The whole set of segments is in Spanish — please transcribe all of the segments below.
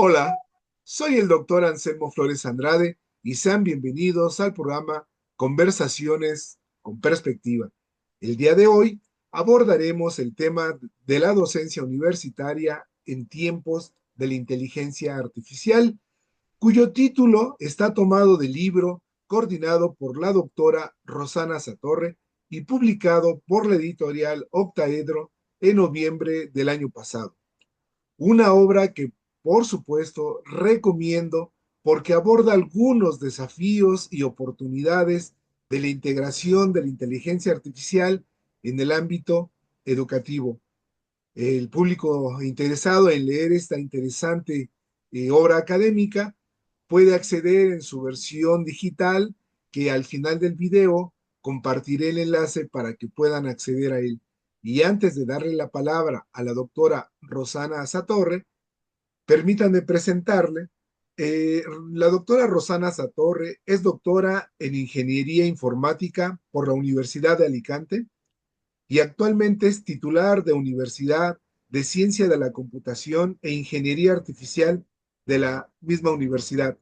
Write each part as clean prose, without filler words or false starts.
Hola, soy el doctor Anselmo Flores Andrade y sean bienvenidos al programa Conversaciones con Perspectiva. El día de hoy abordaremos el tema de la docencia universitaria en tiempos de la inteligencia artificial, cuyo título está tomado del libro coordinado por la doctora Rosana Satorre y publicado por la editorial Octaedro en noviembre del año pasado. Una obra que, por supuesto, recomiendo porque aborda algunos desafíos y oportunidades de la integración de la inteligencia artificial en el ámbito educativo. El público interesado en leer esta interesante obra académica puede acceder en su versión digital, que al final del video compartiré el enlace para que puedan acceder a él. Y antes de darle la palabra a la doctora Rosana Satorre, permítanme presentarle. La doctora Rosana Satorre es doctora en Ingeniería Informática por la Universidad de Alicante y actualmente es titular de Universidad de Ciencia de la Computación e Ingeniería Artificial de la misma universidad.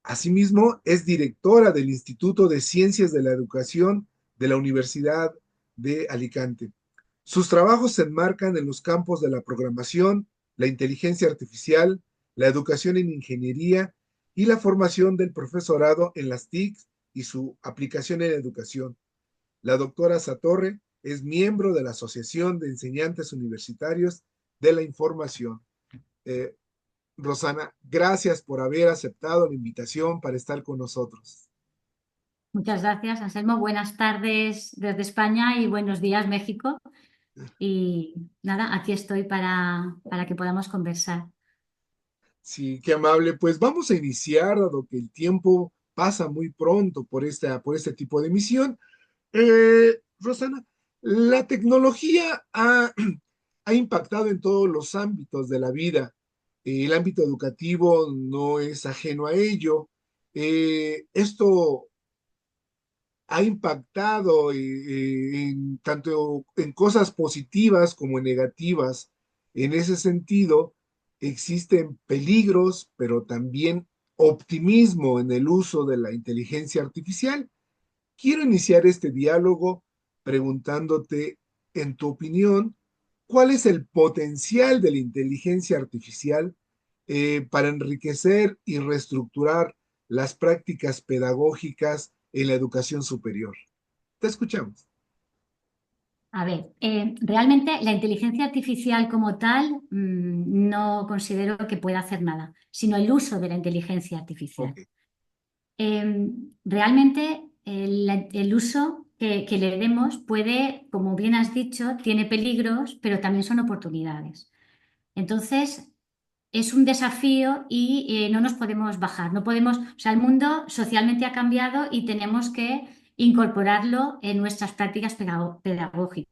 Asimismo, es directora del Instituto de Ciencias de la Educación de la Universidad de Alicante. Sus trabajos se enmarcan en los campos de la programación, la inteligencia artificial, la educación en ingeniería y la formación del profesorado en las TICs y su aplicación en la educación. La doctora Satorre es miembro de la Asociación de Enseñantes Universitarios de la Información. Eh, Rosana, gracias por haber aceptado la invitación para estar con nosotros. Muchas gracias, Anselmo. Buenas tardes desde España y buenos días, México. Y nada, aquí estoy para que podamos conversar. Sí, qué amable. Pues vamos a iniciar, dado que el tiempo pasa muy pronto por este tipo de emisión. Rosana, la tecnología ha impactado en todos los ámbitos de la vida. El ámbito educativo no es ajeno a ello. Esto ha impactado tanto en cosas positivas como en negativas. En ese sentido, existen peligros, pero también optimismo en el uso de la inteligencia artificial. Quiero iniciar este diálogo preguntándote, en tu opinión, ¿cuál es el potencial de la inteligencia artificial para enriquecer y reestructurar las prácticas pedagógicas en la educación superior? Te escuchamos. A ver, realmente la inteligencia artificial como tal, no considero que pueda hacer nada, sino el uso de la inteligencia Ok. artificial. Realmente el uso que le demos puede, como bien has dicho, tiene peligros, pero también son oportunidades. Entonces, es un desafío y no nos podemos bajar, no podemos, o sea, el mundo socialmente ha cambiado y tenemos que incorporarlo en nuestras prácticas pedagógicas.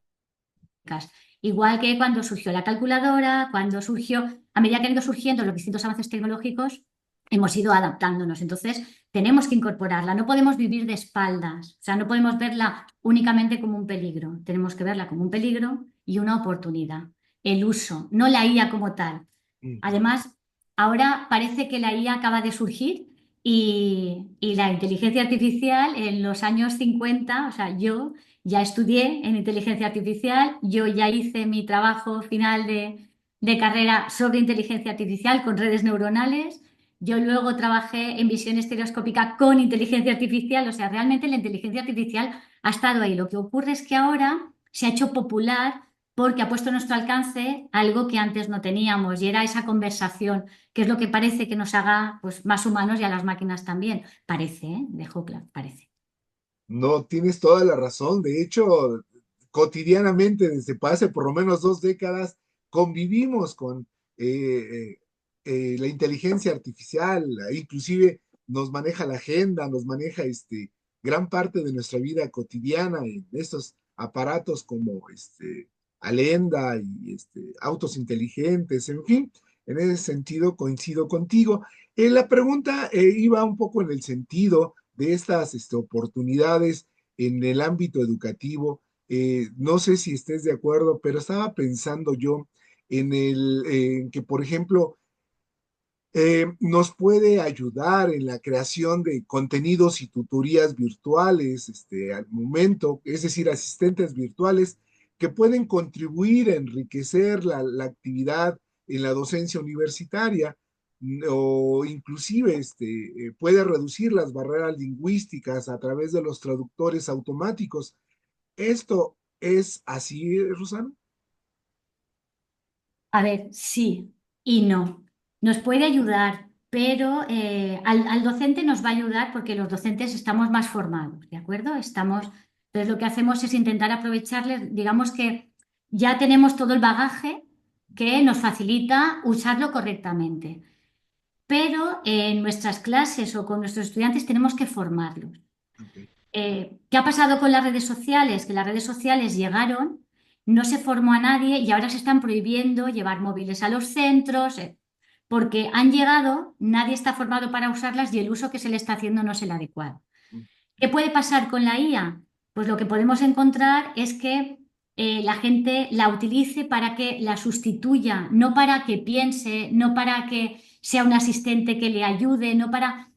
Igual que cuando surgió la calculadora, cuando surgió, a medida que han ido surgiendo los distintos avances tecnológicos, hemos ido adaptándonos. Entonces, tenemos que incorporarla, no podemos vivir de espaldas, o sea, no podemos verla únicamente como un peligro, tenemos que verla como un peligro y una oportunidad. El uso, no la IA como tal. Ujú. Además, ahora parece que la IA acaba de surgir y la inteligencia artificial en los años 50, o sea, yo ya estudié en inteligencia artificial, yo ya hice mi trabajo final de carrera sobre inteligencia artificial con redes neuronales, yo luego trabajé en visión estereoscópica con inteligencia artificial, o sea, realmente la inteligencia artificial ha estado ahí. Lo que ocurre es que ahora se ha hecho popular porque ha puesto a nuestro alcance algo que antes no teníamos y era esa conversación, que es lo que parece que nos haga pues, más humanos y a las máquinas también. Parece, ¿eh? Dejo claro, parece. No, tienes toda la razón. De hecho, cotidianamente, desde hace por lo menos 2 décadas, convivimos con la inteligencia artificial, inclusive nos maneja la agenda, nos maneja gran parte de nuestra vida cotidiana en estos aparatos como Alenda y autos inteligentes, en fin, en ese sentido coincido contigo. La pregunta iba un poco en el sentido de estas oportunidades en el ámbito educativo. No sé si estés de acuerdo, pero estaba pensando yo en que, por ejemplo, Nos puede ayudar en la creación de contenidos y tutorías virtuales, al momento, es decir, asistentes virtuales que pueden contribuir a enriquecer la actividad en la docencia universitaria o inclusive puede reducir las barreras lingüísticas a través de los traductores automáticos. ¿Esto es así, Rosana? A ver, sí y no. Nos puede ayudar, pero al docente nos va a ayudar porque los docentes estamos más formados, ¿de acuerdo? Entonces lo que hacemos es intentar aprovecharles, digamos que ya tenemos todo el bagaje que nos facilita usarlo correctamente. Pero en nuestras clases o con nuestros estudiantes tenemos que formarlos. Ok. ¿Qué ha pasado con las redes sociales? Que las redes sociales llegaron, no se formó a nadie y ahora se están prohibiendo llevar móviles a los centros, porque han llegado, nadie está formado para usarlas y el uso que se le está haciendo no es el adecuado. ¿Qué puede pasar con la IA? Pues lo que podemos encontrar es que la gente la utilice para que la sustituya, no para que piense, no para que sea un asistente que le ayude, no para...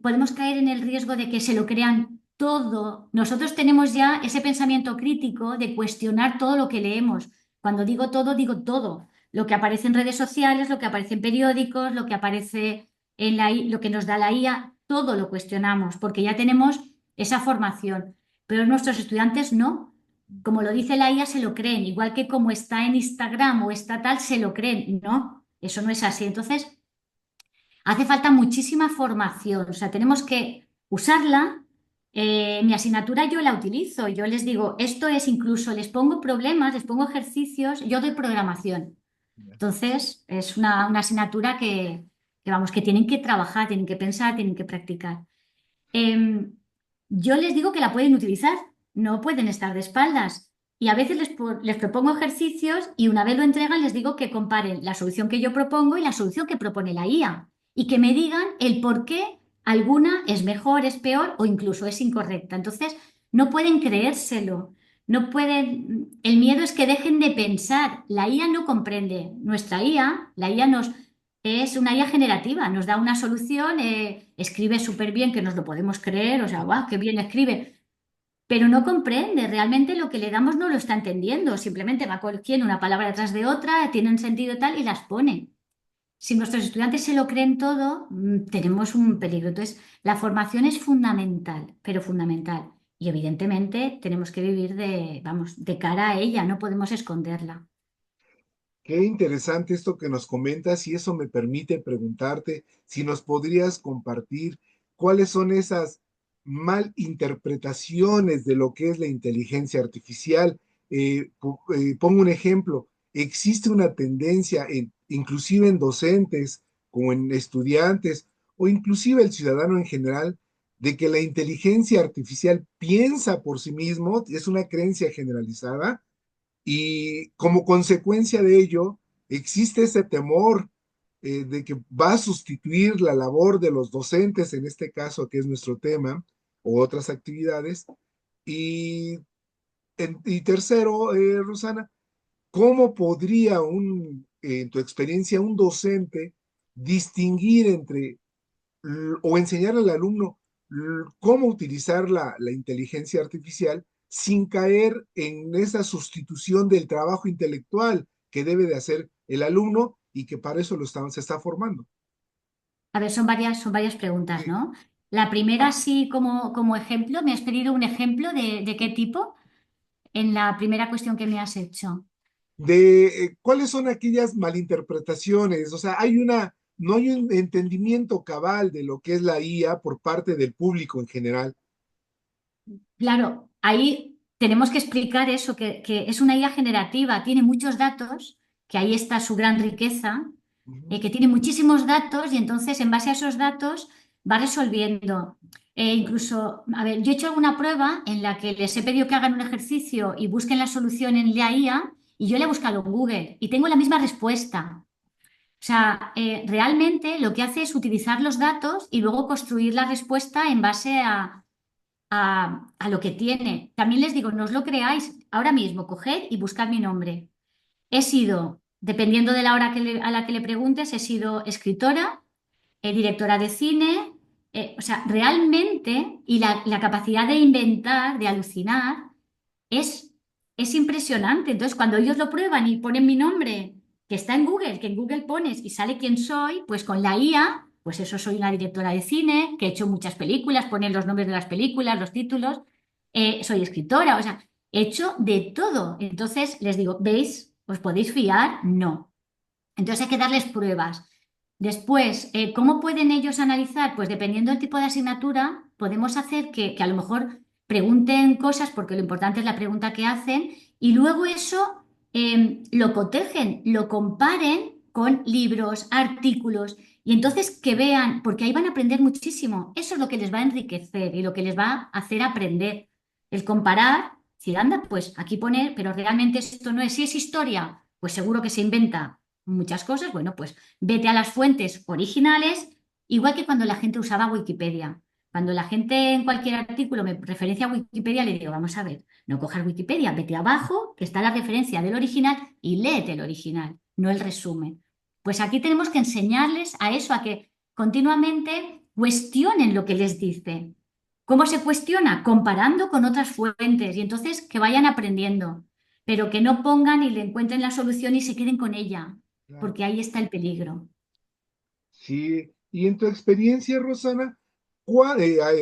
podemos caer en el riesgo de que se lo crean todo. Nosotros tenemos ya ese pensamiento crítico de cuestionar todo lo que leemos. Cuando digo todo, digo todo. Lo que aparece en redes sociales, lo que aparece en periódicos, lo que aparece en lo que nos da la IA, todo lo cuestionamos porque ya tenemos esa formación, pero nuestros estudiantes no. Como lo dice la IA, se lo creen, igual que como está en Instagram o está tal, se lo creen. No, eso no es así. Entonces, hace falta muchísima formación, o sea, tenemos que usarla. Mi asignatura yo la utilizo, yo les digo, esto es incluso, les pongo problemas, les pongo ejercicios, yo doy programación. Entonces, es una asignatura vamos, que tienen que trabajar, tienen que pensar, tienen que practicar. Em, yo les digo que la pueden utilizar, no pueden estar de espaldas. Y a veces les propongo ejercicios y una vez lo entregan les digo que comparen la solución que yo propongo y la solución que propone la IA y que me digan el por qué alguna es mejor, es peor o incluso es incorrecta. Entonces, no pueden creérselo, no pueden... El miedo es que dejen de pensar. La IA no comprende. Nuestra IA, la IA es una IA generativa, nos da una solución, escribe súper bien, que nos lo podemos creer, o sea, guau, qué bien escribe, pero no comprende, realmente lo que le damos no lo está entendiendo, simplemente va cogiendo una palabra detrás de otra, tienen sentido tal y las pone. Si nuestros estudiantes se lo creen todo, tenemos un peligro. Entonces, la formación es fundamental, pero fundamental. Y evidentemente tenemos que vivir vamos, de cara a ella, no podemos esconderla. Qué interesante esto que nos comentas y eso me permite preguntarte si nos podrías compartir cuáles son esas malinterpretaciones de lo que es la inteligencia artificial. Pongo un ejemplo, existe una tendencia, inclusive en docentes como en estudiantes o inclusive el ciudadano en general, de que la inteligencia artificial piensa por sí mismo, es una creencia generalizada y como consecuencia de ello, existe ese temor de que va a sustituir la labor de los docentes, en este caso, que es nuestro tema, o otras actividades. Y, y tercero, Rosana, ¿cómo podría en tu experiencia, un docente distinguir entre o enseñar al alumno cómo utilizar la inteligencia artificial sin caer en esa sustitución del trabajo intelectual que debe de hacer el alumno y que para eso se está formando? A ver, son varias preguntas, Sí. ¿no? La primera, sí, como ejemplo, ¿me has pedido un ejemplo de qué tipo? En la primera cuestión que me has hecho. De cuáles son aquellas malinterpretaciones, o sea, no hay un entendimiento cabal de lo que es la IA por parte del público en general. Claro, ahí tenemos que explicar eso, que es una IA generativa, tiene muchos datos, que ahí está su gran riqueza, Ujú. que tiene muchísimos datos y entonces en base a esos datos va resolviendo. Incluso, a ver, yo he hecho alguna prueba en la que les he pedido que hagan un ejercicio y busquen la solución en la IA y yo le he buscado en Google y tengo la misma respuesta. O sea, realmente lo que hace es utilizar los datos y luego construir la respuesta en base a lo que tiene. También les digo, no os lo creáis, ahora mismo coged y buscad mi nombre. He sido dependiendo de la hora a la que le preguntes, he sido escritora, directora de cine, o sea, realmente, y la capacidad de inventar, de alucinar, es, es impresionante. Entonces, cuando ellos lo prueban y ponen mi nombre, que está en Google, que en Google pones y sale quién soy, pues con la IA, pues eso soy una directora de cine, que he hecho muchas películas, ponen los nombres de las películas, los títulos, soy escritora, o sea, he hecho de todo. Entonces, les digo, ¿veis? ¿Os podéis fiar? No. Entonces hay que darles pruebas. Después, ¿cómo pueden ellos analizar? Pues dependiendo del tipo de asignatura, podemos hacer que a lo mejor pregunten cosas, porque lo importante es la pregunta que hacen, y luego eso lo cotejen, lo comparen con libros, artículos, y entonces que vean, porque ahí van a aprender muchísimo. Eso es lo que les va a enriquecer y lo que les va a hacer aprender. El comparar, si anda, pues aquí poner, pero realmente esto no es, si es historia, pues seguro que se inventa muchas cosas, bueno, pues vete a las fuentes originales, igual que cuando la gente usaba Wikipedia. Cuando la gente en cualquier artículo me referencia a Wikipedia, le digo, vamos a ver, no cojas Wikipedia, vete abajo, que está la referencia del original y léete el original, no el resumen. Pues aquí tenemos que enseñarles a eso, a que continuamente cuestionen lo que les dice. ¿Cómo se cuestiona? Comparando con otras fuentes y entonces que vayan aprendiendo, pero que no pongan y le encuentren la solución y se queden con ella, Claro. porque ahí está el peligro. Sí, y en tu experiencia, Rosana,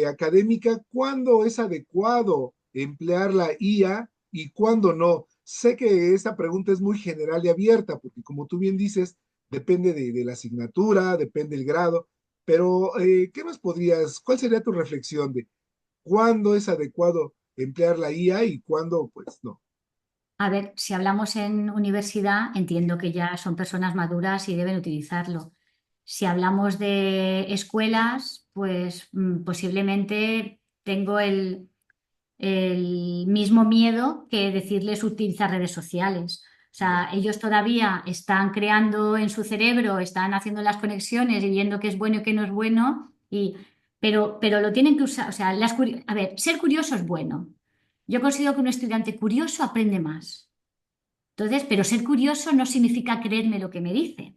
académica, ¿cuándo es adecuado emplear la IA y cuándo no? Sé que esta pregunta es muy general y abierta, porque como tú bien dices, depende de la asignatura, depende del grado, pero ¿qué más podrías, cuál sería tu reflexión de cuándo es adecuado emplear la IA y cuándo, pues no? A ver, si hablamos en universidad, entiendo que ya son personas maduras y deben utilizarlo. Si hablamos de escuelas, pues posiblemente tengo el mismo miedo que decirles utilizar redes sociales. O Ya, sea, ellos todavía están creando en su cerebro, están haciendo las conexiones y viendo qué es bueno y qué no es bueno, pero lo tienen que usar. O sea, a ver, ser curioso es bueno. Yo considero que un estudiante curioso aprende más. Entonces, pero ser curioso no significa creerme lo que me dice.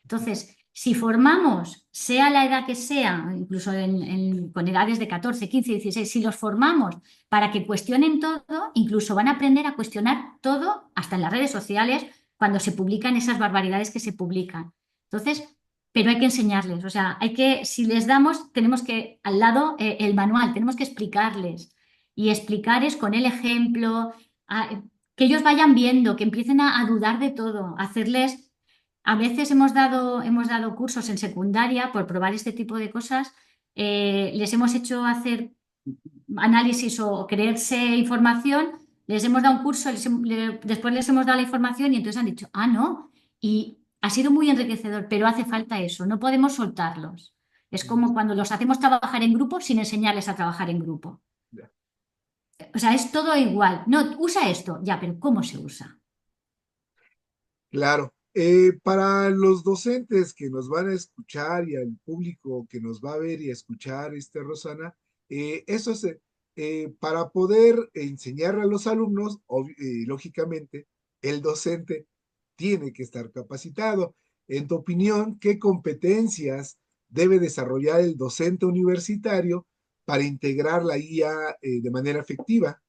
Entonces, si formamos, sea la edad que sea, incluso con edades de 14, 15, 16, si los formamos para que cuestionen todo, incluso van a aprender a cuestionar todo, hasta en las redes sociales, cuando se publican esas barbaridades que se publican. Entonces, pero hay que enseñarles, o sea, si les damos, tenemos que, al lado, el manual, tenemos que explicarles. Y explicar es con el ejemplo, que ellos vayan viendo, que empiecen a dudar de todo, hacerles a veces hemos dado cursos en secundaria por probar este tipo de cosas. Les hemos hecho hacer análisis o creerse información, les hemos dado un curso, después les hemos dado la información y entonces han dicho, ah, no. Y ha sido muy enriquecedor, pero hace falta eso, no podemos soltarlos. Es como cuando los hacemos trabajar en grupo sin enseñarles a trabajar en grupo. ya. O sea, es todo igual. No, usa esto, ya, pero ¿cómo se usa? Claro, para los docentes que nos van a escuchar y al público que nos va a ver y a escuchar, Rosana, eso es para poder enseñar a los alumnos, lógicamente, el docente tiene que estar capacitado. En tu opinión, ¿qué competencias debe desarrollar el docente universitario para integrar la IA de manera efectiva?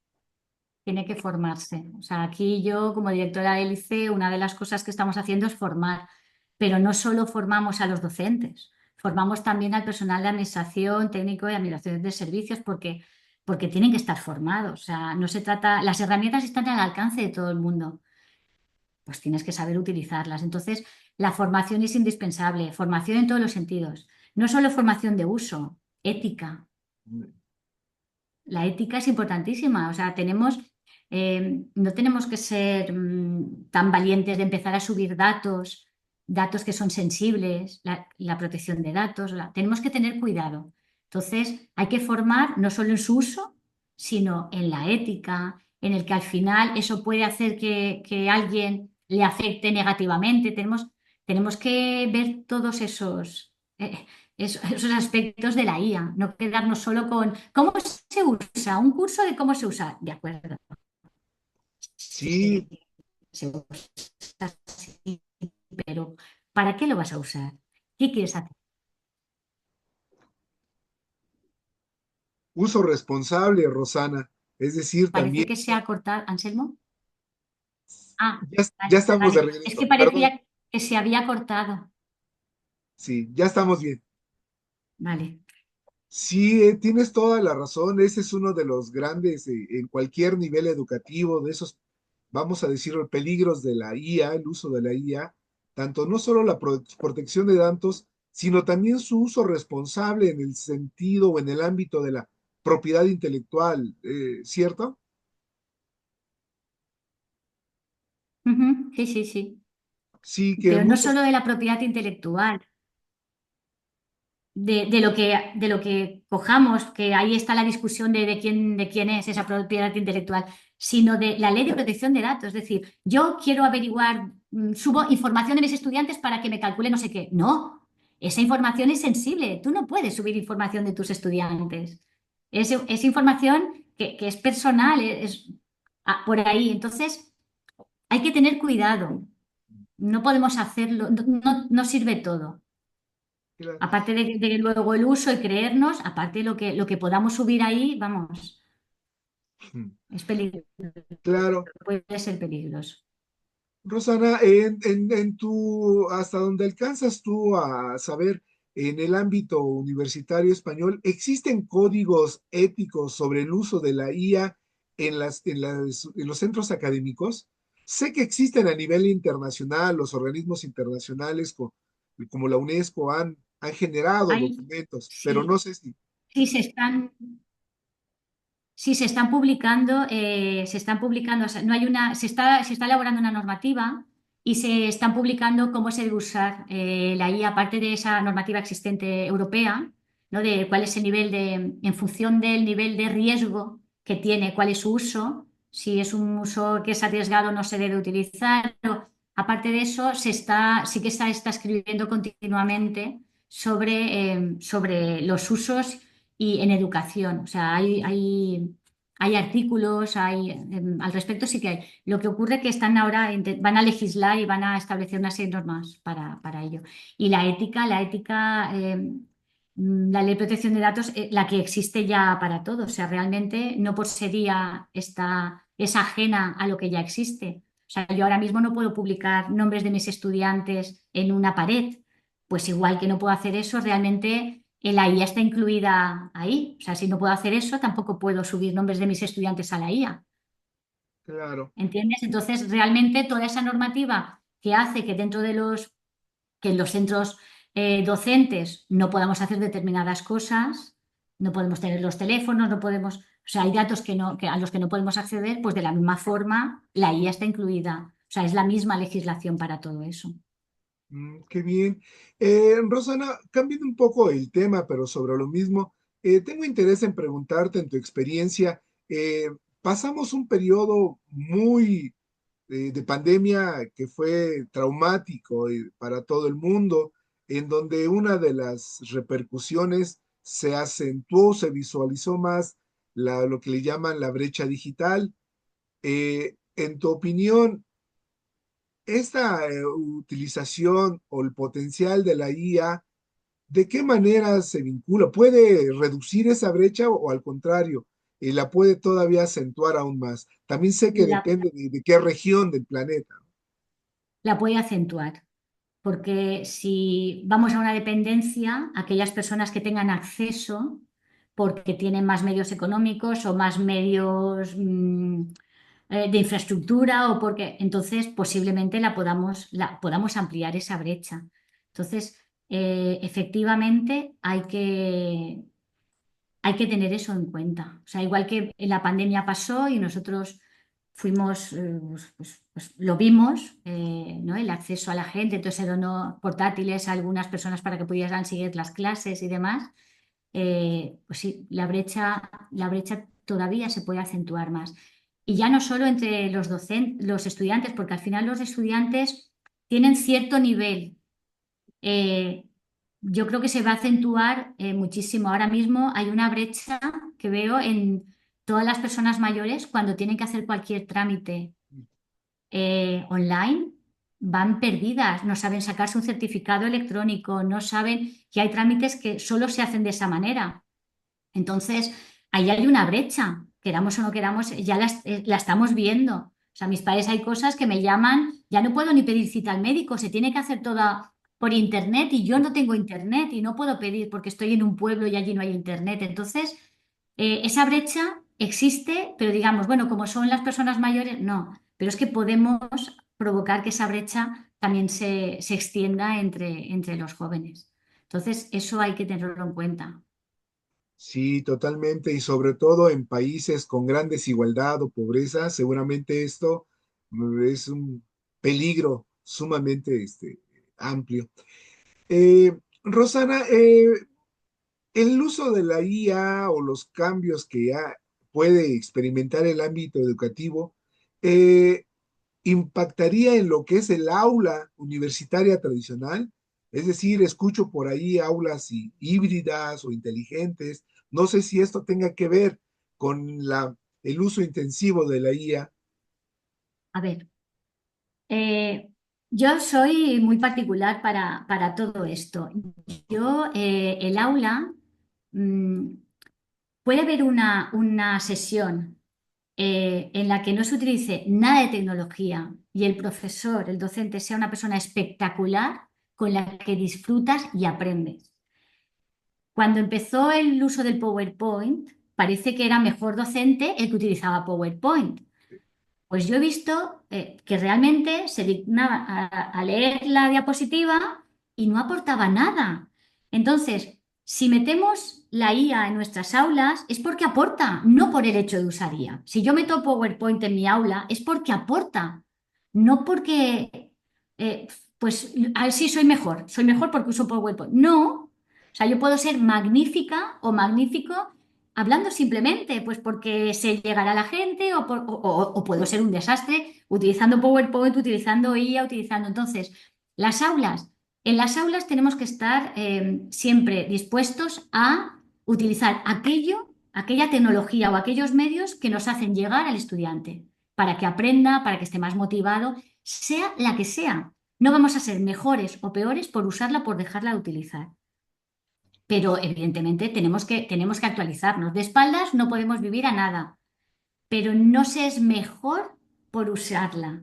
Tiene que formarse. O sea, aquí yo como directora del liceo, una de las cosas que estamos haciendo es formar, pero no solo formamos a los docentes, formamos también al personal de administración, técnico y administración de servicios porque tienen que estar formados. O sea, no se trata, las herramientas están al alcance de todo el mundo, pues tienes que saber utilizarlas. Entonces, la formación es indispensable, formación en todos los sentidos, no solo formación de uso, ética. La ética es importantísima, o sea, no tenemos que ser tan valientes de empezar a subir datos, datos que son sensibles, la protección de datos, tenemos que tener cuidado. Entonces, hay que formar no solo en su uso, sino en la ética, en el que al final eso puede hacer que alguien le afecte negativamente. Tenemos que ver todos esos aspectos de la IA, no quedarnos solo con cómo se usa, un curso de cómo se usa. De acuerdo, Sí, sí, se usa así, pero ¿para qué lo vas a usar? ¿Qué quieres hacer? Uso responsable, Rosana. Es decir, Parece también, que se ha cortado, Anselmo. Ah, ya vale, estamos de vale. Es que regreso. Perdón, parecía que se había cortado. sí, ya estamos bien. Vale. Sí, tienes toda la razón. Ese es uno de los grandes, en cualquier nivel educativo, de esos, vamos a decirlo, peligros de la IA, el uso de la IA, tanto no solo la protección de datos, sino también su uso responsable en el sentido o en el ámbito de la propiedad intelectual, ¿cierto? Ujú, sí, sí, sí. Sí, que Pero no muchos, solo de la propiedad intelectual, de lo que cojamos, que ahí está la discusión de quién es esa propiedad intelectual, sino de la ley de protección de datos. Es decir, yo quiero averiguar, subo información de mis estudiantes para que me calcule no sé qué. No, esa información es sensible. Tú no puedes subir información de tus estudiantes. Es información que es personal, por ahí. Entonces, hay que tener cuidado. No podemos hacerlo, no sirve todo. Aparte de luego el uso y creernos, aparte lo que podamos subir ahí, vamos, es peligroso, claro. puede ser peligroso. Rosana, en tu, hasta donde alcanzas tú a saber, en el ámbito universitario español, ¿existen códigos éticos sobre el uso de la IA en los centros académicos? Sé que existen a nivel internacional, los organismos internacionales como la UNESCO han generado Hay, documentos, pero no sí, sé si, sí sí, se están publicando, o sea, no hay una, se está elaborando una normativa y se están publicando cómo se debe usar la IA, aparte de esa normativa existente europea, ¿no? De cuál es el nivel en función del nivel de riesgo que tiene, cuál es su uso, si es un uso que es arriesgado no se debe utilizar. Pero aparte de eso, sí que se está escribiendo continuamente sobre los usos y en educación. O sea, hay artículos, al respecto sí que hay. Lo que ocurre es que están ahora, van a legislar y van a establecer una serie de normas para ello. Y la ley de protección de datos, la que existe ya para todos. O sea, realmente no por ser IA es ajena a lo que ya existe. O sea, yo ahora mismo no puedo publicar nombres de mis estudiantes en una pared. Pues igual que no puedo hacer eso, realmente la IA está incluida ahí. O sea, si no puedo hacer eso, tampoco puedo subir nombres de mis estudiantes a la IA. claro. ¿Entiendes? Entonces, realmente toda esa normativa que hace que que en los centros docentes no podamos hacer determinadas cosas, no podemos tener los teléfonos, no podemos, o sea, hay datos a los que no podemos acceder, pues de la misma forma la IA está incluida. O sea, es la misma legislación para todo eso. Qué bien. Rosana, cambiando un poco el tema, pero sobre lo mismo, tengo interés en preguntarte en tu experiencia. Pasamos un periodo muy de pandemia que fue traumático para todo el mundo, en donde una de las repercusiones se acentuó, se visualizó más lo que le llaman la brecha digital. En tu opinión, esta utilización o el potencial de la IA, ¿de qué manera se vincula? ¿Puede reducir esa brecha o al contrario, la puede todavía acentuar aún más? También sé que La, depende de qué región del planeta. la puede acentuar. Porque si vamos a una dependencia, aquellas personas que tengan acceso porque tienen más medios económicos o más medios de infraestructura o porque entonces posiblemente la podamos ampliar esa brecha. Entonces, efectivamente hay que tener eso en cuenta. O sea, igual que en la pandemia pasó y nosotros fuimos, lo vimos, ¿no? El acceso a la gente, entonces se donó portátiles a algunas personas para que pudieran seguir las clases y demás. Pues sí, la brecha todavía se puede acentuar más. Y ya no solo entre los docentes, los estudiantes, porque al final los estudiantes tienen cierto nivel. eh, yo creo que se va a acentuar muchísimo. Ahora mismo hay una brecha que veo en todas las personas mayores cuando tienen que hacer cualquier trámite online. van perdidas, no saben sacarse un certificado electrónico, no saben que hay trámites que solo se hacen de esa manera. Entonces, ahí hay una brecha, queramos o no queramos, ya la estamos viendo. O sea, mis padres hay cosas que me llaman, ya no puedo ni pedir cita al médico, se tiene que hacer toda por internet y yo no tengo internet y no puedo pedir porque estoy en un pueblo y allí no hay internet. Entonces, esa brecha existe, pero digamos, bueno, como son las personas mayores, no. Pero es que podemos provocar que esa brecha también se extienda entre los jóvenes. Entonces, eso hay que tenerlo en cuenta. Sí, totalmente, y sobre todo en países con gran desigualdad o pobreza, seguramente esto es un peligro sumamente amplio. Rosana, el uso de la IA o los cambios que ya puede experimentar el ámbito educativo, eh, ¿impactaría en lo que es el aula universitaria tradicional? Es decir, escucho por ahí aulas híbridas o inteligentes. No sé si esto tenga que ver con el uso intensivo de la IA. A ver, yo soy muy particular para todo esto. Yo, el aula, mm, puede haber una sesión en la que no se utilice nada de tecnología y el profesor, el docente, sea una persona espectacular con la que disfrutas y aprendes. Cuando empezó el uso del PowerPoint, parece que era mejor docente el que utilizaba PowerPoint. Pues yo he visto que realmente se dignaba a leer la diapositiva y no aportaba nada. Entonces, si metemos la IA en nuestras aulas es porque aporta, no por el hecho de usar IA. Si yo meto PowerPoint en mi aula es porque aporta, no porque, pues, a ver si soy mejor porque uso PowerPoint. No, o sea, yo puedo ser magnífica o magnífico hablando simplemente, pues porque se llegará a la gente o puedo ser un desastre utilizando PowerPoint, utilizando IA, utilizando. Entonces, las aulas, en las aulas tenemos que estar siempre dispuestos a utilizar aquella tecnología o aquellos medios que nos hacen llegar al estudiante para que aprenda, para que esté más motivado, sea la que sea. No vamos a ser mejores o peores por usarla, por dejarla de utilizar. Pero evidentemente tenemos que actualizarnos. De espaldas no podemos vivir a nada, pero no se es mejor por usarla.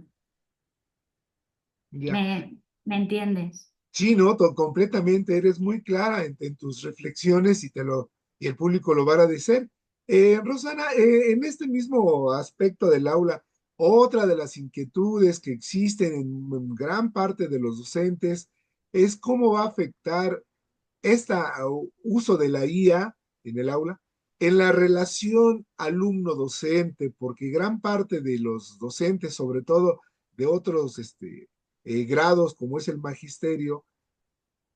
Ya. ¿Me entiendes? Sí, no, completamente, eres muy clara en tus reflexiones y el público lo va a agradecer. Rosana, en este mismo aspecto del aula, otra de las inquietudes que existen en gran parte de los docentes es cómo va a afectar este uso de la IA en el aula en la relación alumno-docente, porque gran parte de los docentes, sobre todo de otros grados como es el magisterio,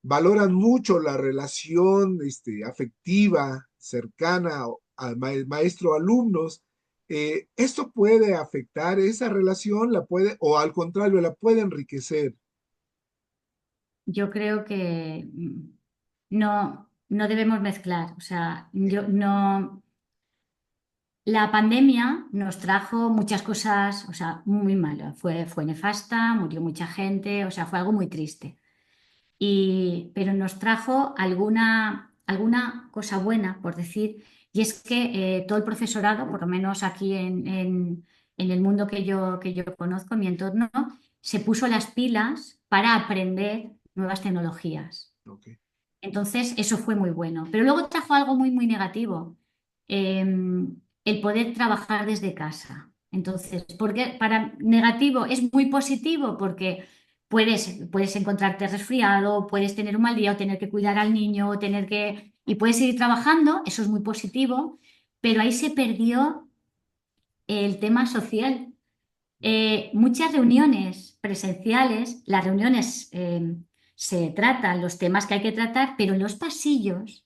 valoran mucho la relación afectiva, cercana al maestro-alumnos. ¿Esto puede afectar esa relación, la puede, o al contrario, la puede enriquecer? Yo creo que no debemos mezclar. O sea, yo no. La pandemia nos trajo muchas cosas, o sea, muy malas. Fue nefasta, murió mucha gente, o sea, fue algo muy triste. Pero nos trajo alguna cosa buena, por decir, y es que todo el profesorado, por lo menos aquí en el mundo que yo conozco, en mi entorno, se puso las pilas para aprender nuevas tecnologías. Ok. Entonces, eso fue muy bueno. Pero luego trajo algo muy, muy negativo, eh, el poder trabajar desde casa. Entonces, porque para negativo es muy positivo porque puedes encontrarte resfriado, puedes tener un mal día o tener que cuidar al niño o y puedes seguir trabajando, eso es muy positivo, pero ahí se perdió el tema social. Muchas reuniones presenciales, las reuniones se tratan los temas que hay que tratar, pero en los pasillos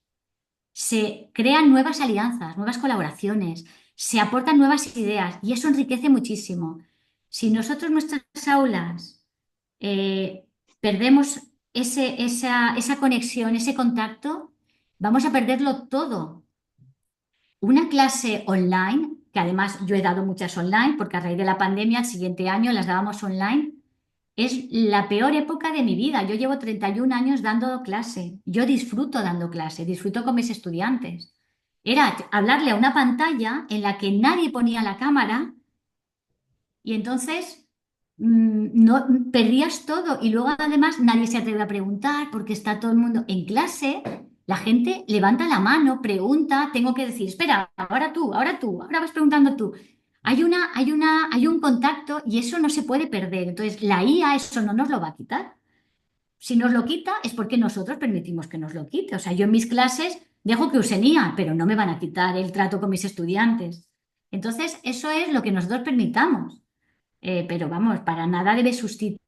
se crean nuevas alianzas, nuevas colaboraciones, se aportan nuevas ideas y eso enriquece muchísimo. Si nosotros nuestras aulas eh, perdemos esa conexión, ese contacto, vamos a perderlo todo. Una clase online, que además yo he dado muchas online, porque a raíz de la pandemia, el siguiente año las dábamos online, es la peor época de mi vida. Yo llevo 31 años dando clase. Yo disfruto dando clase, disfruto con mis estudiantes. Era hablarle a una pantalla en la que nadie ponía la cámara y entonces no perdías todo. Y luego además nadie se atreve a preguntar porque está todo el mundo en clase. La gente levanta la mano, pregunta, tengo que decir, espera, ahora tú, ahora vas preguntando tú. Hay un contacto y eso no se puede perder. Entonces, la IA eso no nos lo va a quitar. Si nos lo quita es porque nosotros permitimos que nos lo quite. O sea, yo en mis clases dejo que usen IA, pero no me van a quitar el trato con mis estudiantes. Entonces, eso es lo que nosotros permitamos. Pero vamos, para nada debe sustituir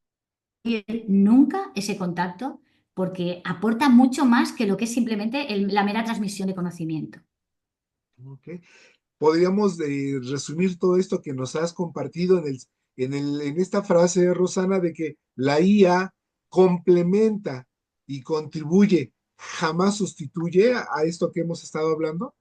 nunca ese contacto porque aporta mucho más que lo que es simplemente la mera transmisión de conocimiento. Ok. Podríamos resumir todo esto que nos has compartido en esta frase, Rosana, de que la IA complementa y contribuye, jamás sustituye a esto que hemos estado hablando.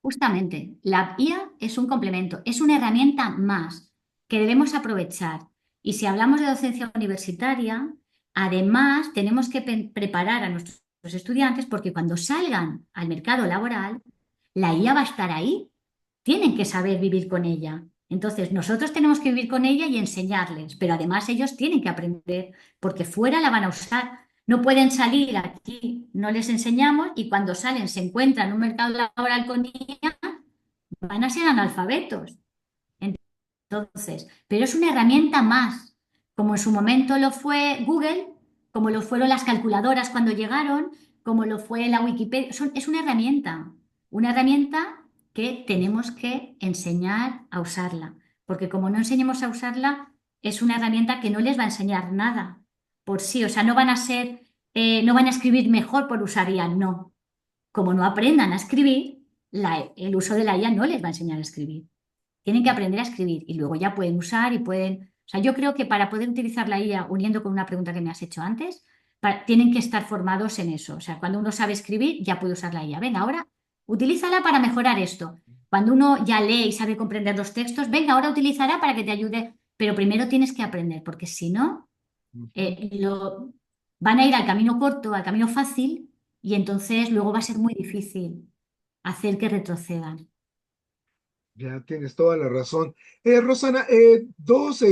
Justamente, la IA es un complemento, es una herramienta más que debemos aprovechar. Y si hablamos de docencia universitaria, además tenemos que preparar a nuestros estudiantes porque cuando salgan al mercado laboral, la IA va a estar ahí. Tienen que saber vivir con ella. Entonces, nosotros tenemos que vivir con ella y enseñarles, pero además ellos tienen que aprender porque fuera la van a usar. No pueden salir aquí, no les enseñamos y cuando salen se encuentran en un mercado laboral con ella, van a ser analfabetos. Entonces, pero es una herramienta más, como en su momento lo fue Google, como lo fueron las calculadoras cuando llegaron, como lo fue la Wikipedia. Es una herramienta que tenemos que enseñar a usarla, porque como no enseñemos a usarla, es una herramienta que no les va a enseñar nada por sí, o sea, no van a ser, no van a escribir mejor por usar IA, no. Como no aprendan a escribir, el uso de la IA no les va a enseñar a escribir. Tienen que aprender a escribir y luego ya pueden usar y pueden... O sea, yo creo que para poder utilizar la IA, uniendo con una pregunta que me has hecho antes, tienen que estar formados en eso. O sea, cuando uno sabe escribir, ya puede usar la IA. Venga, ahora utilízala para mejorar esto. Cuando uno ya lee y sabe comprender los textos, venga, ahora utilizará para que te ayude. Pero primero tienes que aprender, porque si no, Ujú. eh, lo, van a ir al camino corto, al camino fácil, y entonces luego va a ser muy difícil hacer que retrocedan. Ya tienes toda la razón. Rosana, dos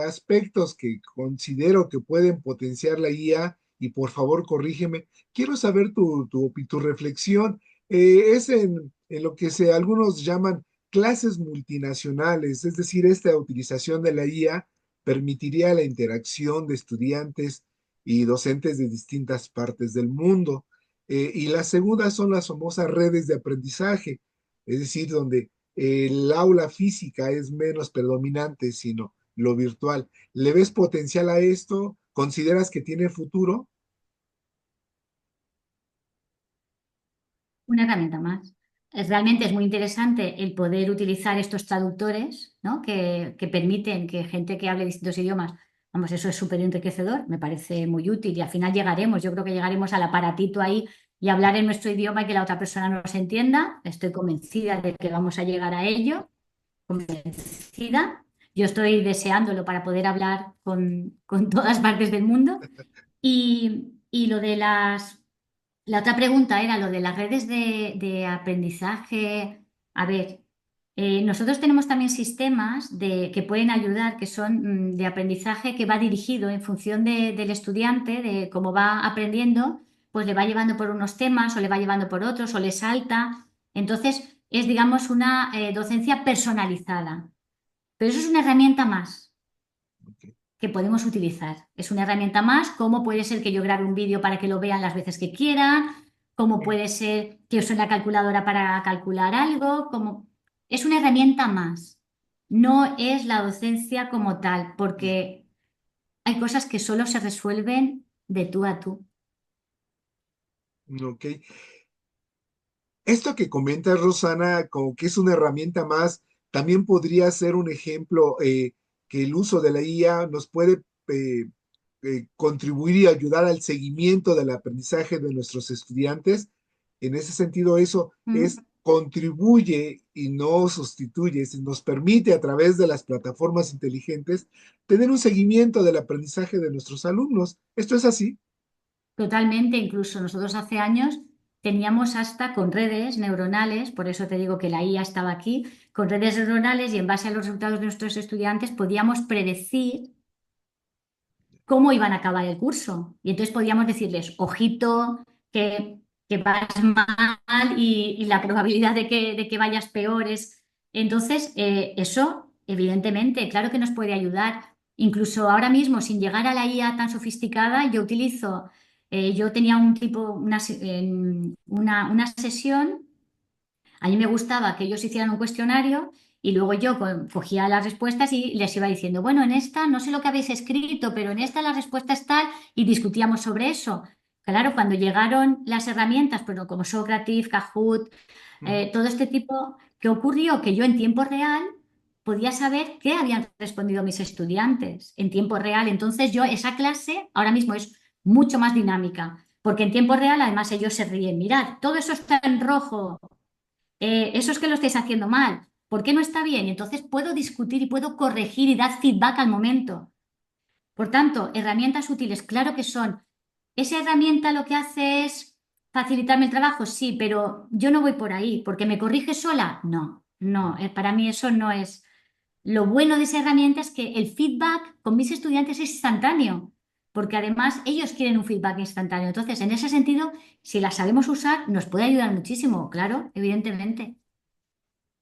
aspectos que considero que pueden potenciar la IA, y por favor corrígeme, quiero saber tu reflexión. Es en lo que algunos llaman clases multinacionales, es decir, esta utilización de la IA permitiría la interacción de estudiantes y docentes de distintas partes del mundo. Y la segunda son las famosas redes de aprendizaje, es decir, donde el aula física es menos predominante, sino lo virtual. ¿Le ves potencial a esto? ¿Consideras que tiene futuro? Una herramienta más. Realmente es muy interesante el poder utilizar estos traductores, ¿no? Que permiten que gente que hable distintos idiomas, vamos, eso es súper enriquecedor, me parece muy útil y al final llegaremos, yo creo que llegaremos al aparatito ahí y hablar en nuestro idioma y que la otra persona nos entienda. Estoy convencida de que vamos a llegar a ello, convencida. Yo estoy deseándolo para poder hablar con todas partes del mundo. Y lo de la otra pregunta era lo de las redes de aprendizaje. A ver, nosotros tenemos también sistemas que pueden ayudar, que son de aprendizaje que va dirigido en función del estudiante, de cómo va aprendiendo, pues le va llevando por unos temas o le va llevando por otros o le salta. Entonces, es, digamos, una docencia personalizada. Pero eso es una herramienta más Ok. que podemos utilizar. Es una herramienta más, como puede ser que yo grabe un vídeo para que lo vean las veces que quieran, como puede ser que use la calculadora para calcular algo, como... Es una herramienta más. No es la docencia como tal, porque hay cosas que solo se resuelven de tú a tú. Ok. Esto que comenta Rosana, como que es una herramienta más, también podría ser un ejemplo que el uso de la IA nos puede contribuir y ayudar al seguimiento del aprendizaje de nuestros estudiantes. En ese sentido, eso ¿Mm? contribuye y no sustituye, nos permite a través de las plataformas inteligentes tener un seguimiento del aprendizaje de nuestros alumnos. ¿Esto es así? Totalmente, incluso nosotros hace años teníamos hasta con redes neuronales, por eso te digo que la IA estaba aquí, con redes neuronales y en base a los resultados de nuestros estudiantes podíamos predecir cómo iban a acabar el curso. Y entonces podíamos decirles, ojito, que vas mal y la probabilidad de que vayas peor es... Entonces, eso, evidentemente, claro que nos puede ayudar. Incluso ahora mismo, sin llegar a la IA tan sofisticada, yo utilizo, yo tenía un tipo, una sesión. A mí me gustaba que ellos hicieran un cuestionario y luego yo cogía las respuestas y les iba diciendo, bueno, en esta no sé lo que habéis escrito, pero en esta la respuesta es tal y discutíamos sobre eso. Claro, cuando llegaron las herramientas, pero como Socrative, Kahoot, Ujú. todo este tipo, ¿qué ocurrió? Que yo en tiempo real podía saber qué habían respondido mis estudiantes en tiempo real. Entonces yo esa clase ahora mismo es mucho más dinámica, porque en tiempo real además ellos se ríen. Mirad, todo eso está en rojo, eso es que lo estáis haciendo mal. ¿Por qué no está bien? Entonces puedo discutir y puedo corregir y dar feedback al momento. Por tanto, herramientas útiles, claro que son. ¿Esa herramienta lo que hace es facilitarme el trabajo? Sí, pero yo no voy por ahí. ¿Porque me corrige sola? No, no. Para mí eso no es. Lo bueno de esa herramienta es que el feedback con mis estudiantes es instantáneo, porque además ellos quieren un feedback instantáneo. Entonces, en ese sentido, si la sabemos usar, nos puede ayudar muchísimo, claro, evidentemente.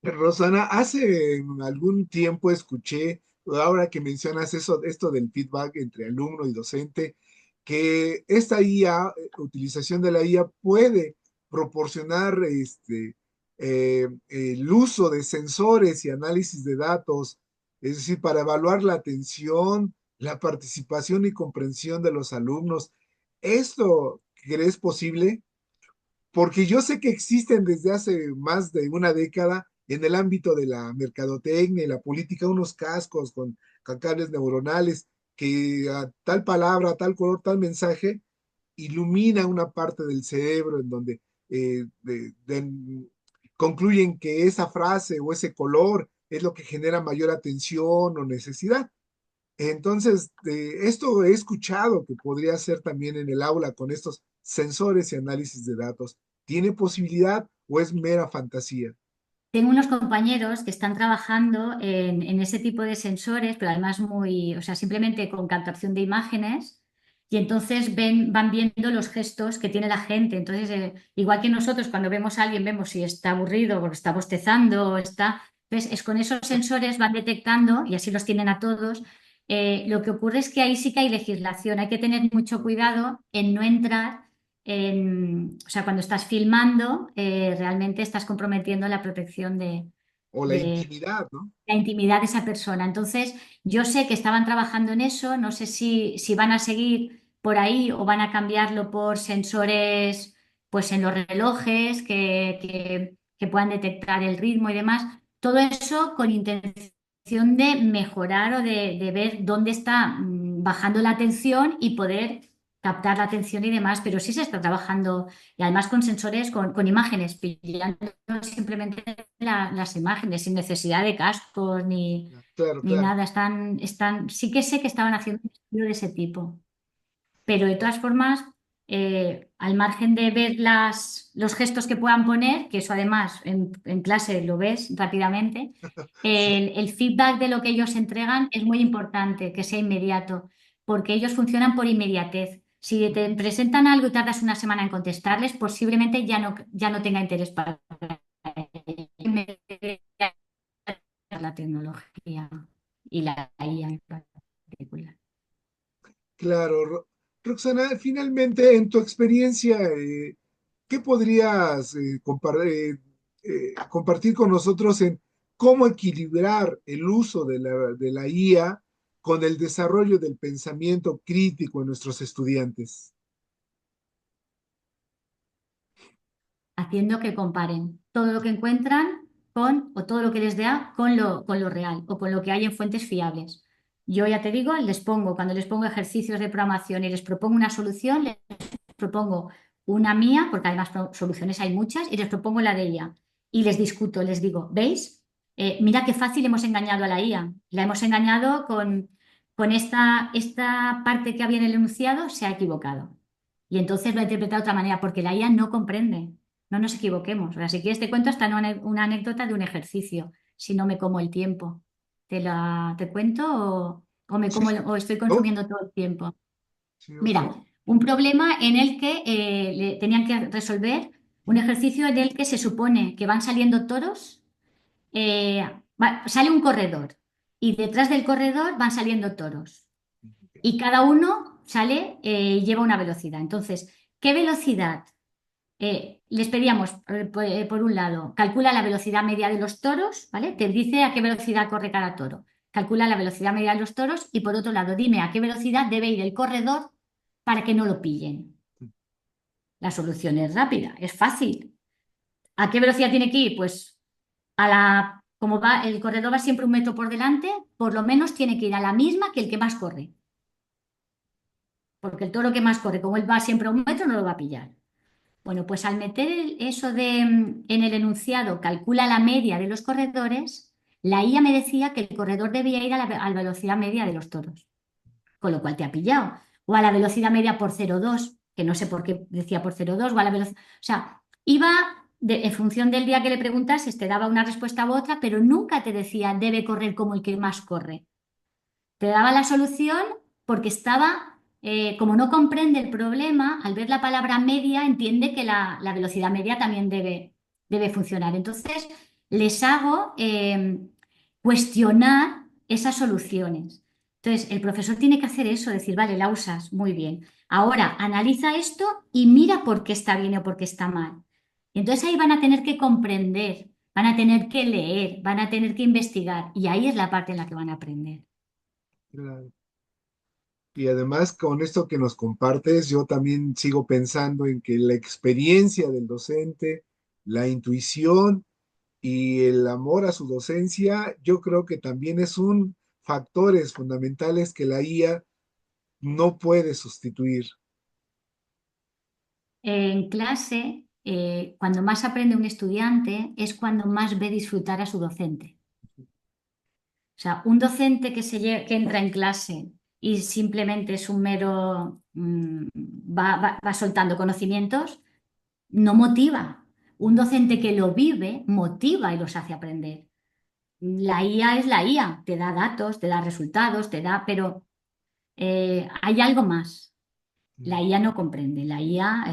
Rosana, hace algún tiempo escuché, ahora que mencionas eso, esto del feedback entre alumno y docente, que esta IA, utilización de la IA puede proporcionar el uso de sensores y análisis de datos, es decir, para evaluar la atención, la participación y comprensión de los alumnos. ¿Esto crees posible? Porque yo sé que existen desde hace más de una década en el ámbito de la mercadotecnia y la política unos cascos con cables neuronales que a tal palabra, tal color, tal mensaje ilumina una parte del cerebro en donde concluyen que esa frase o ese color es lo que genera mayor atención o necesidad. Entonces, esto he escuchado que podría ser también en el aula con estos sensores y análisis de datos. ¿Tiene posibilidad o es mera fantasía? Tengo unos compañeros que están trabajando en ese tipo de sensores, pero además muy, o sea, simplemente con captación de imágenes, y entonces van viendo los gestos que tiene la gente. Entonces, igual que nosotros cuando vemos a alguien, vemos si está aburrido porque está bostezando o está. Entonces, es con esos sensores van detectando, y así los tienen a todos. Lo que ocurre es que ahí sí que hay legislación. Hay que tener mucho cuidado en no entrar o sea, cuando estás filmando, realmente estás comprometiendo la protección O la de intimidad, ¿no? la intimidad de esa persona. Entonces, yo sé que estaban trabajando en eso, no sé si van a seguir por ahí o van a cambiarlo por sensores, pues en los relojes que puedan detectar el ritmo y demás. Todo eso con intención de mejorar o de ver dónde está bajando la atención y poder captar la atención y demás, pero sí se está trabajando y además con sensores, con imágenes, pillando simplemente las imágenes sin necesidad de cascos Claro, ni claro. nada. Sí que sé que estaban haciendo un estudio de ese tipo, pero de todas formas, al margen de ver los gestos que puedan poner, que eso además en clase lo ves rápidamente, Sí. el feedback de lo que ellos entregan es muy importante, que sea inmediato, porque ellos funcionan por inmediatez. Si te presentan algo y tardas una semana en contestarles, posiblemente ya no tenga interés para la tecnología y la IA en particular. Claro, Roxana, finalmente, en tu experiencia, ¿qué podrías compartir con nosotros en cómo equilibrar el uso de la IA con el desarrollo del pensamiento crítico en nuestros estudiantes? Haciendo que comparen todo lo que encuentran o todo lo que les da con lo real o con lo que hay en fuentes fiables. Yo ya te digo, cuando les pongo ejercicios de programación y les propongo una solución, les propongo una mía, porque además soluciones hay muchas, y les propongo la de ella. y les discuto, les digo, ¿veis? Mira qué fácil hemos engañado a la IA. La hemos engañado con esta parte que había en el enunciado, se ha equivocado. Y entonces lo ha interpretado de otra manera, porque la IA no comprende. No nos equivoquemos. O sea, si quieres te cuento hasta una anécdota de un ejercicio, si no me como el tiempo. ¿Te cuento o me Sí, como sí. o estoy ¿No? consumiendo todo el tiempo? Sí, ok. Mira, un problema en el que tenían que resolver un ejercicio en el que se supone que van saliendo toros, sale un corredor y detrás del corredor van saliendo toros y cada uno sale y lleva una velocidad. Entonces, ¿qué velocidad? Les pedíamos, por un lado, calcula la velocidad media de los toros, ¿vale? Te dice a qué velocidad corre cada toro. Calcula la velocidad media de los toros y por otro lado, dime a qué velocidad debe ir el corredor para que no lo pillen. La solución es rápida, es fácil. ¿A qué velocidad tiene que ir? Pues como va, el corredor va siempre un metro por delante, por lo menos tiene que ir a la misma que el que más corre. Porque el toro que más corre, como él va siempre a un metro, no lo va a pillar. Bueno, pues al meter eso en el enunciado, calcula la media de los corredores, la IA me decía que el corredor debía ir a la velocidad media de los toros, con lo cual te ha pillado. O a la velocidad media por 0,2, que no sé por qué decía por 0,2, o a la velocidad. O sea, iba en función del día que le preguntases, te daba una respuesta u otra, pero nunca te decía debe correr como el que más corre. Te daba la solución porque como no comprende el problema, al ver la palabra media, entiende que la velocidad media también debe funcionar. Entonces, les hago cuestionar esas soluciones. Entonces, el profesor tiene que hacer eso, decir, vale, la usas, muy bien. Ahora, analiza esto y mira por qué está bien o por qué está mal. Y entonces ahí van a tener que comprender, van a tener que leer, van a tener que investigar y ahí es la parte en la que van a aprender. Claro. Y además, con esto que nos compartes, yo también sigo pensando en que la experiencia del docente, la intuición y el amor a su docencia, yo creo que también es un factores fundamentales que la IA no puede sustituir. En clase, cuando más aprende un estudiante es cuando más ve disfrutar a su docente. O sea, un docente que entra en clase y simplemente es un mero, va soltando conocimientos, no motiva. Un docente que lo vive, motiva y los hace aprender. La IA es la IA, te da datos, te da resultados, pero hay algo más. La IA no comprende. La IA,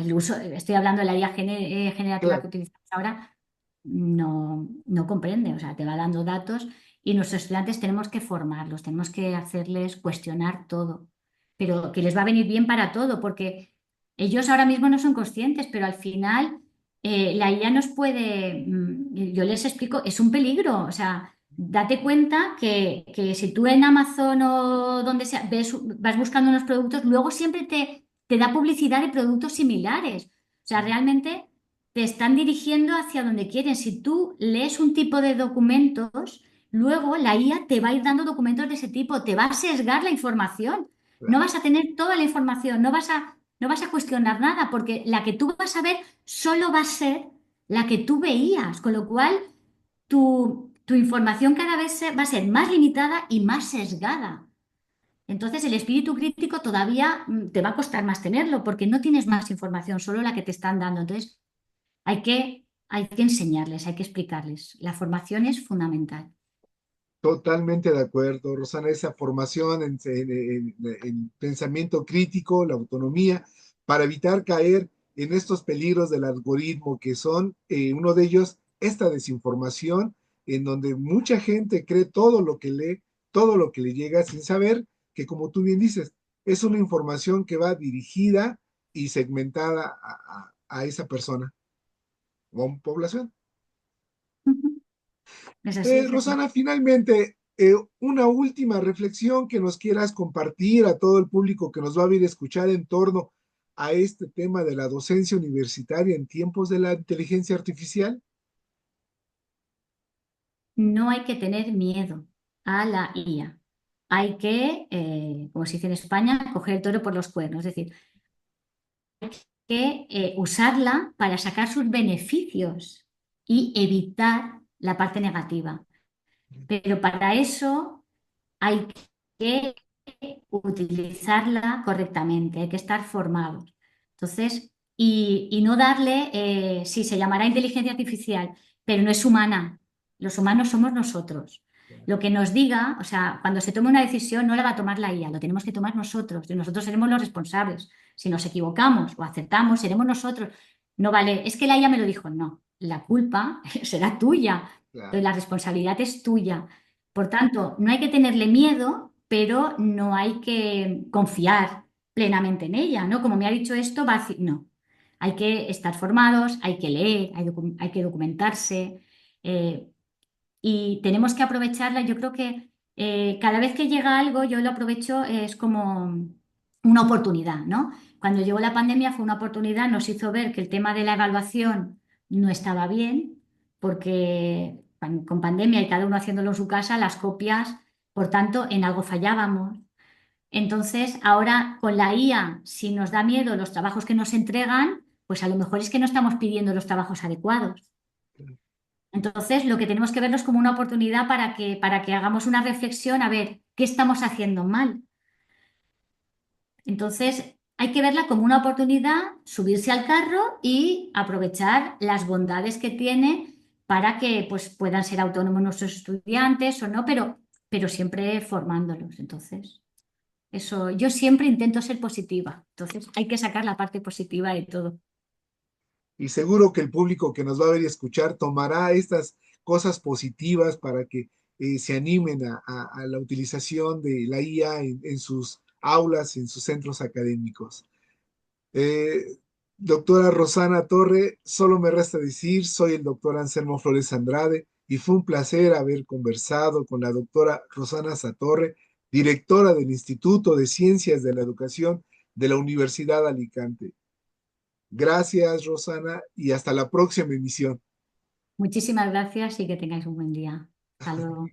estoy hablando de la IA generativa que Claro, utilizamos ahora, no comprende. O sea, te va dando datos y nuestros estudiantes tenemos que formarlos, tenemos que hacerles cuestionar todo, pero que les va a venir bien para todo, porque ellos ahora mismo no son conscientes, pero al final la IA nos puede, yo les explico, es un peligro. O sea, date cuenta que si tú en Amazon o donde sea vas buscando unos productos, luego siempre te da publicidad de productos similares. O sea, realmente te están dirigiendo hacia donde quieren. Si tú lees un tipo de documentos, luego la IA te va a ir dando documentos de ese tipo, te va a sesgar la información. No claro. vas a tener toda la información, no vas a cuestionar nada, porque la que tú vas a ver solo va a ser la que tú veías, con lo cual tu información cada vez va a ser más limitada y más sesgada. Entonces, el espíritu crítico todavía te va a costar más tenerlo porque no tienes más información, solo la que te están dando. Entonces, hay que enseñarles, hay que explicarles. La formación es fundamental. Totalmente de acuerdo, Rosana, esa formación en pensamiento crítico, la autonomía, para evitar caer en estos peligros del algoritmo que son, uno de ellos, esta desinformación, en donde mucha gente cree todo lo que lee, todo lo que le llega, sin saber que, como tú bien dices, es una información que va dirigida y segmentada a esa persona o a una población. Ujú. Es así, es así. Rosana, finalmente, una última reflexión que nos quieras compartir a todo el público que nos va a ver escuchar en torno a este tema de la docencia universitaria en tiempos de la inteligencia artificial. No hay que tener miedo a la IA. Hay que, como se dice en España, coger el toro por los cuernos. Es decir, que usarla para sacar sus beneficios. y evitar la parte negativa. Pero para eso hay que utilizarla correctamente, hay que estar formados. Entonces, y no darle, sí, se llamará inteligencia artificial, pero no es humana. Los humanos somos nosotros. Lo que nos diga, o sea, cuando se tome una decisión, no la va a tomar la IA, lo tenemos que tomar nosotros, y nosotros seremos los responsables. Si nos equivocamos o acertamos, seremos nosotros. No vale, es que la IA me lo dijo, no, la culpa será tuya, Claro. entonces la responsabilidad es tuya. Por tanto, no hay que tenerle miedo, pero no hay que confiar plenamente en ella, ¿no? Como me ha dicho esto, va a decir, no. Hay que estar formados, hay que leer, hay que documentarse eh, y tenemos que aprovecharla. Yo creo que cada vez que llega algo, yo lo aprovecho, es como una oportunidad, ¿no? Cuando llegó la pandemia fue una oportunidad, nos hizo ver que el tema de la evaluación no estaba bien, porque con pandemia y cada uno haciéndolo en su casa, las copias, por tanto, en algo fallábamos. Entonces, ahora con la IA, si nos da miedo los trabajos que nos entregan, pues a lo mejor es que no estamos pidiendo los trabajos adecuados. Entonces, lo que tenemos que verlo es como una oportunidad para que hagamos una reflexión a ver qué estamos haciendo mal. Entonces, hay que verla como una oportunidad, subirse al carro y aprovechar las bondades que tiene para que pues, puedan ser autónomos nuestros estudiantes o no, pero siempre formándolos. Entonces, eso, yo siempre intento ser positiva. Entonces, hay que sacar la parte positiva de todo. Y seguro que el público que nos va a ver y escuchar tomará estas cosas positivas para que se animen a la utilización de la IA en sus aulas, en sus centros académicos. Eh, Doctora Rosana Torre, solo me resta decir, soy el doctor Anselmo Flores Andrade y fue un placer haber conversado con la doctora Rosana Satorre, directora del Instituto de Ciencias de la Educación de la Universidad de Alicante. Gracias, Rosana, y hasta la próxima emisión. Muchísimas gracias y que tengáis un buen día. Hasta luego.